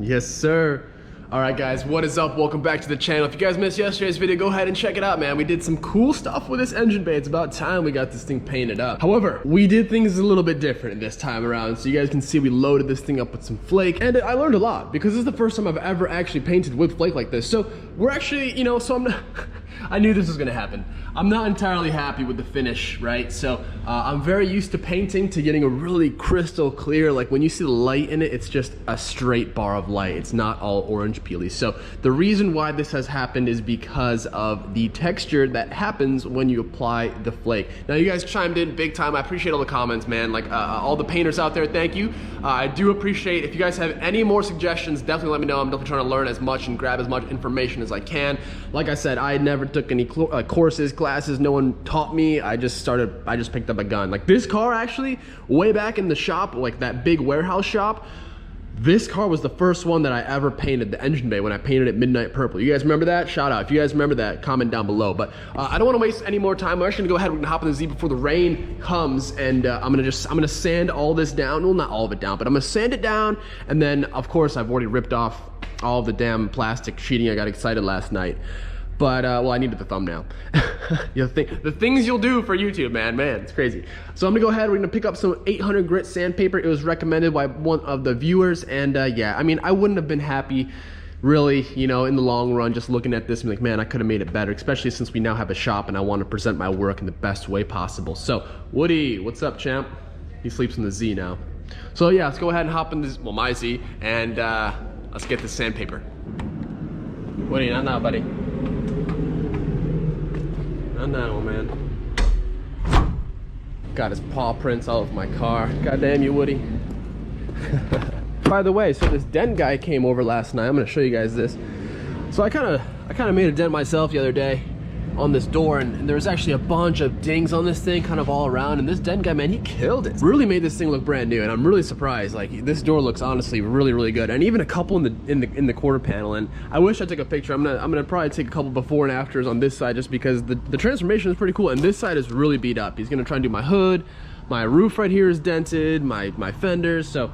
Yes, sir. All right, guys, what is up? Welcome back to the channel. If you guys missed yesterday's video, go ahead and check it out, man. We did some cool stuff with this engine bay. It's about time we got this thing painted up. However, we did things a little bit different this time around. So you guys can see we loaded this thing up with some flake, and I learned a lot because this is the first time I've ever actually painted with flake like this. So we're actually, you know, so I'm not, I knew this was gonna happen. I'm not entirely happy with the finish, right? So I'm very used to painting, to getting a really crystal clear, like when you see the light in it, it's just a straight bar of light. It's not all orange peely. So the reason why this has happened is because of the texture that happens when you apply the flake. Now you guys chimed in big time. I appreciate all the comments, man. Like all the painters out there, thank you. I do appreciate, if you guys have any more suggestions, definitely let me know. I'm definitely trying to learn as much and grab as much information as I can. Like I said, I never took any courses, classes, no one taught me. I just picked up a gun. Like this car actually, way back in the shop, like that big warehouse shop, this car was the first one that I ever painted the engine bay when I painted it midnight purple. You guys remember that? Shout out. If you guys remember that, comment down below. But I don't want to waste any more time. We're actually gonna go ahead and hop in the Z before the rain comes, and I'm gonna sand all this down. Well, not all of it down, but I'm gonna sand it down, and then of course I've already ripped off all the damn plastic sheeting. I got excited last night. But, well, I needed the thumbnail. The things you'll do for YouTube, man, it's crazy. So I'm gonna go ahead, we're gonna pick up some 800 grit sandpaper. It was recommended by one of the viewers, and yeah, I mean, I wouldn't have been happy, really, you know, in the long run, just looking at this and like, man, I could have made it better, especially since we now have a shop and I want to present my work in the best way possible. So, Woody, what's up, champ? He sleeps in the Z now. So yeah, let's go ahead and hop in this, well, my Z, and let's get this sandpaper. Woody, not now, buddy. No, man. Got his paw prints all over my car. God damn you, Woody. By the way, so this dent guy came over last night. I'm gonna show you guys this. So I kind of made a dent myself the other day on this door, and there was actually a bunch of dings on this thing kind of all around, and this dent guy, man, he killed it. Really made this thing look brand new, and I'm really surprised. Like, this door looks honestly really good, and even a couple in the quarter panel. And I wish I took a picture. I'm gonna probably take a couple before and afters on this side, just because the transformation is pretty cool, and this side is really beat up. He's gonna try and do my hood. My roof right here is dented, my fenders, so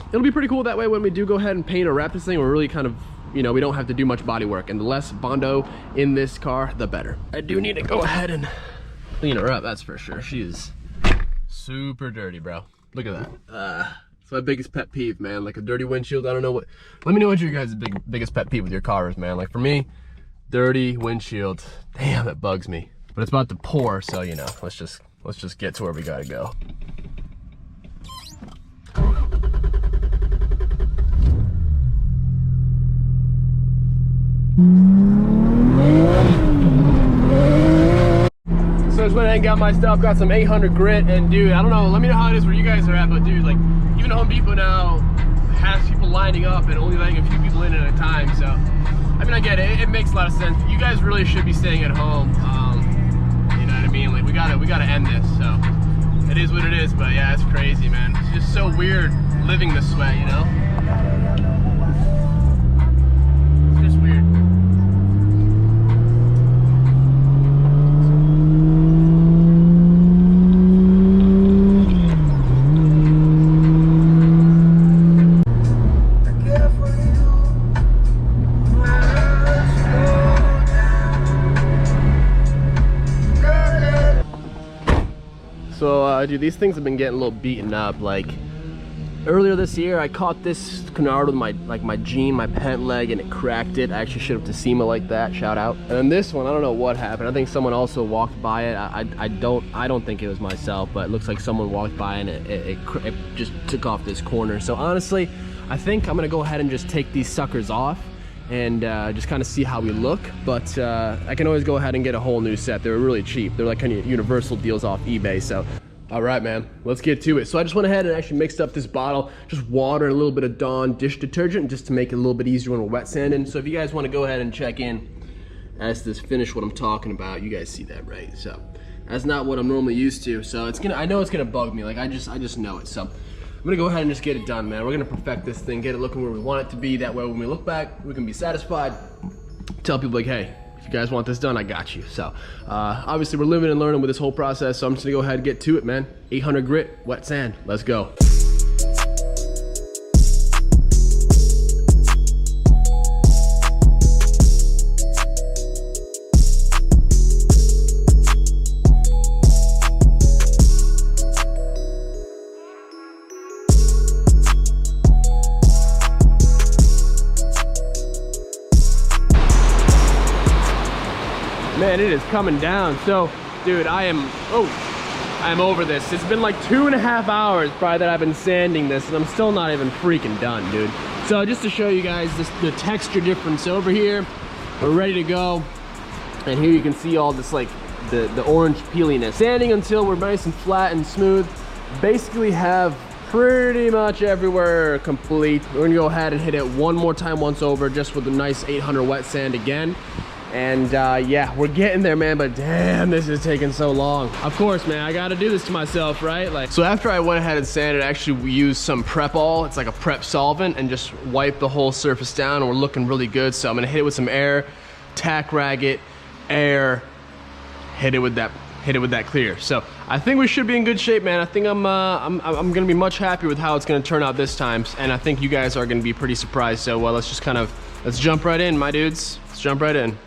it'll be pretty cool that way when we do go ahead and paint or wrap this thing. We're really kind of, you know, we don't have to do much body work, and the less Bondo in this car, the better. I do need to go ahead and clean her up, that's for sure. She is super dirty, bro. Look at that. It's my biggest pet peeve, man. Like a dirty windshield, I don't know what. Let me know what your guys' biggest pet peeve with your car is, man. Like for me, dirty windshield, damn, that bugs me. But it's about to pour, so you know, let's just get to where we gotta go. So I just went ahead and got my stuff, got some 800 grit, and dude, I don't know, let me know how it is where you guys are at, but dude, like, even Home Depot now has people lining up and only letting a few people in at a time, so, I mean, I get it, it makes a lot of sense. You guys really should be staying at home, you know what I mean? Like, we gotta end this, so, it is what it is, but yeah, it's crazy, man. It's just so weird living this way, you know? It's just weird. So, dude, these things have been getting a little beaten up. Like, earlier this year, I caught this canard with my jean, my pant leg, and it cracked it. I actually shipped to SEMA like that, shout out. And then this one, I don't know what happened. I think someone also walked by it. I don't think it was myself, but it looks like someone walked by and it just took off this corner. So honestly, I think I'm gonna go ahead and just take these suckers off and just kind of see how we look. But I can always go ahead and get a whole new set. They're really cheap. They're like kind of universal deals off eBay. So all right, man, let's get to it. So I just went ahead and actually mixed up this bottle, just water and a little bit of Dawn dish detergent, just to make it a little bit easier when we're wet sanding. So if you guys want to go ahead and check in as this finish what I'm talking about, you guys see that, right? So that's not what I'm normally used to. So it's gonna, I know it's gonna bug me. Like I just know it. So I'm gonna go ahead and just get it done, man. We're gonna perfect this thing, get it looking where we want it to be. That way when we look back, we can be satisfied. Tell people like, hey, if you guys want this done, I got you. So obviously we're living and learning with this whole process. So I'm just gonna go ahead and get to it, man. 800 grit, wet sand, let's go. man, it is coming down. So, dude, I'm over this. It's been like 2.5 hours probably that I've been sanding this, and I'm still not even freaking done, dude. So just to show you guys the texture difference over here, we're ready to go. And here you can see all this like the orange peeliness. Sanding until we're nice and flat and smooth. Basically have pretty much everywhere complete. We're gonna go ahead and hit it one more time once over, just with a nice 800 wet sand again. And yeah, we're getting there, man, but damn, this is taking so long. Of course, man, I gotta do this to myself, right? Like, so after I went ahead and sanded, actually we used some Prep-All. It's like a prep solvent, and just wipe the whole surface down, and we're looking really good. So I'm gonna hit it with some air, tack rag it, air, hit it with that clear. So I think we should be in good shape, man. I think I'm gonna be much happier with how it's gonna turn out this time, and I think you guys are gonna be pretty surprised. So well, let's jump right in, my dudes. Let's jump right in.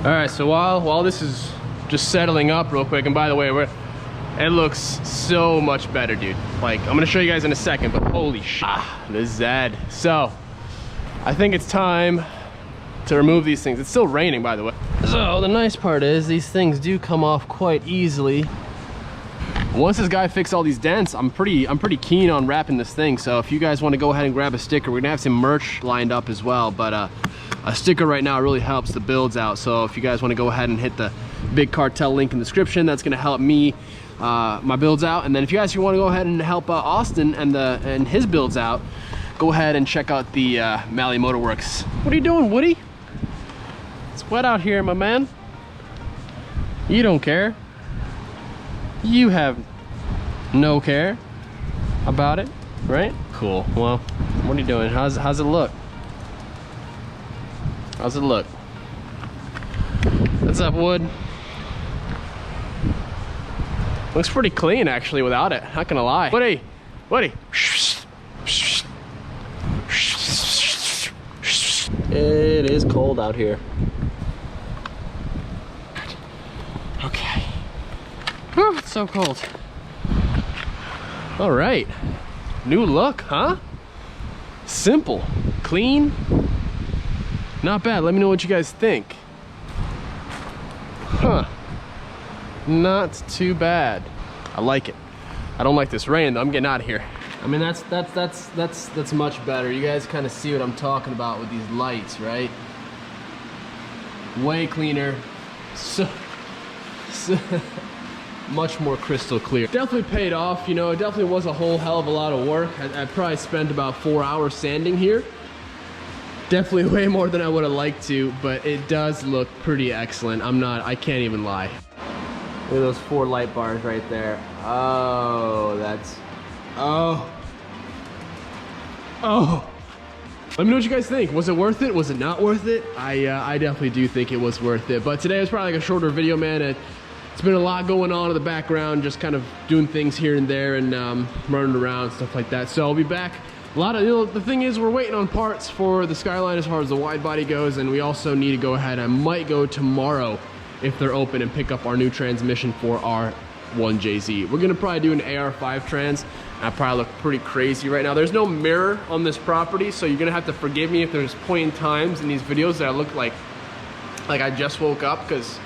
All right, so while this is just settling up real quick, and by the way, it looks so much better, dude. Like, I'm gonna show you guys in a second, but holy shit, the Zed. So, I think it's time to remove these things. It's still raining, by the way. So, the nice part is these things do come off quite easily. Once this guy fixes all these dents, I'm pretty keen on wrapping this thing. So if you guys want to go ahead and grab a sticker, we're gonna have some merch lined up as well. But a sticker right now really helps the builds out. So if you guys want to go ahead and hit the Big Cartel link in the description, that's gonna help me my builds out. And then if you guys want to go ahead and help Austin and his builds out, go ahead and check out the MalliMotorworks. What are you doing, Woody? It's wet out here, my man. You don't care. You have no care about it, right? Cool. Well, what are you doing? How's it look? How's it look? What's up, Wood? Looks pretty clean, actually, without it. Not gonna lie. Woody, Woody. It is cold out here. Okay. Whew, it's so cold. All right, new look, huh? Simple, clean, not bad. Let me know what you guys think. Huh, not too bad. I like it. I don't like this rain though. I'm getting out of here. I mean, that's much better. You guys kind of see what I'm talking about with these lights, right? Way cleaner. So much more crystal clear. Definitely paid off, you know. It definitely was a whole hell of a lot of work. I probably spent about 4 hours sanding here. Definitely way more than I would have liked to, but it does look pretty excellent. I can't even lie. Look at those 4 light bars right there. Oh, oh. Let me know what you guys think. Was it worth it? Was it not worth it? I definitely do think it was worth it. But today was probably like a shorter video, man. It's been a lot going on in the background, just kind of doing things here and there and running around, stuff like that. So I'll be back. A lot of, you know, the thing is we're waiting on parts for the Skyline as far as the wide body goes, and we also need to go ahead. I might go tomorrow if they're open and pick up our new transmission for our 1JZ. We're gonna probably do an AR5 trans. I probably look pretty crazy right now. There's no mirror on this property, so you're gonna have to forgive me if there's point in times in these videos that I look like I just woke up, because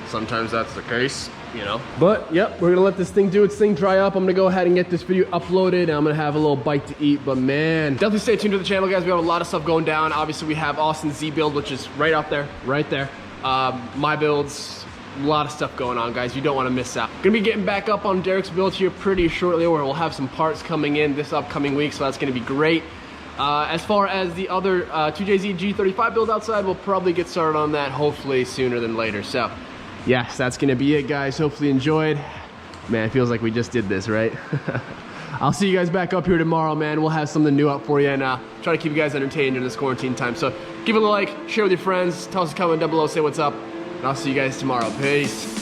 sometimes that's the case, you know. But yep, we're gonna let this thing do its thing, dry up. I'm gonna go ahead and get this video uploaded, and I'm gonna have a little bite to eat. But man, definitely stay tuned to the channel, guys. We have a lot of stuff going down. Obviously, we have Austin's Z build, which is right out there, right there. My builds, a lot of stuff going on, guys. You don't want to miss out. Gonna be getting back up on Derek's build here pretty shortly, where we'll have some parts coming in this upcoming week, so that's gonna be great. As far as the other 2JZ G35 build outside, we'll probably get started on that hopefully sooner than later. So yes, that's gonna be it, guys. Hopefully you enjoyed. Man, it feels like we just did this, right? I'll see you guys back up here tomorrow, man. We'll have something new up for you, and try to keep you guys entertained during this quarantine time. So give it a like, share with your friends, tell us a comment down below, say what's up, and I'll see you guys tomorrow. Peace.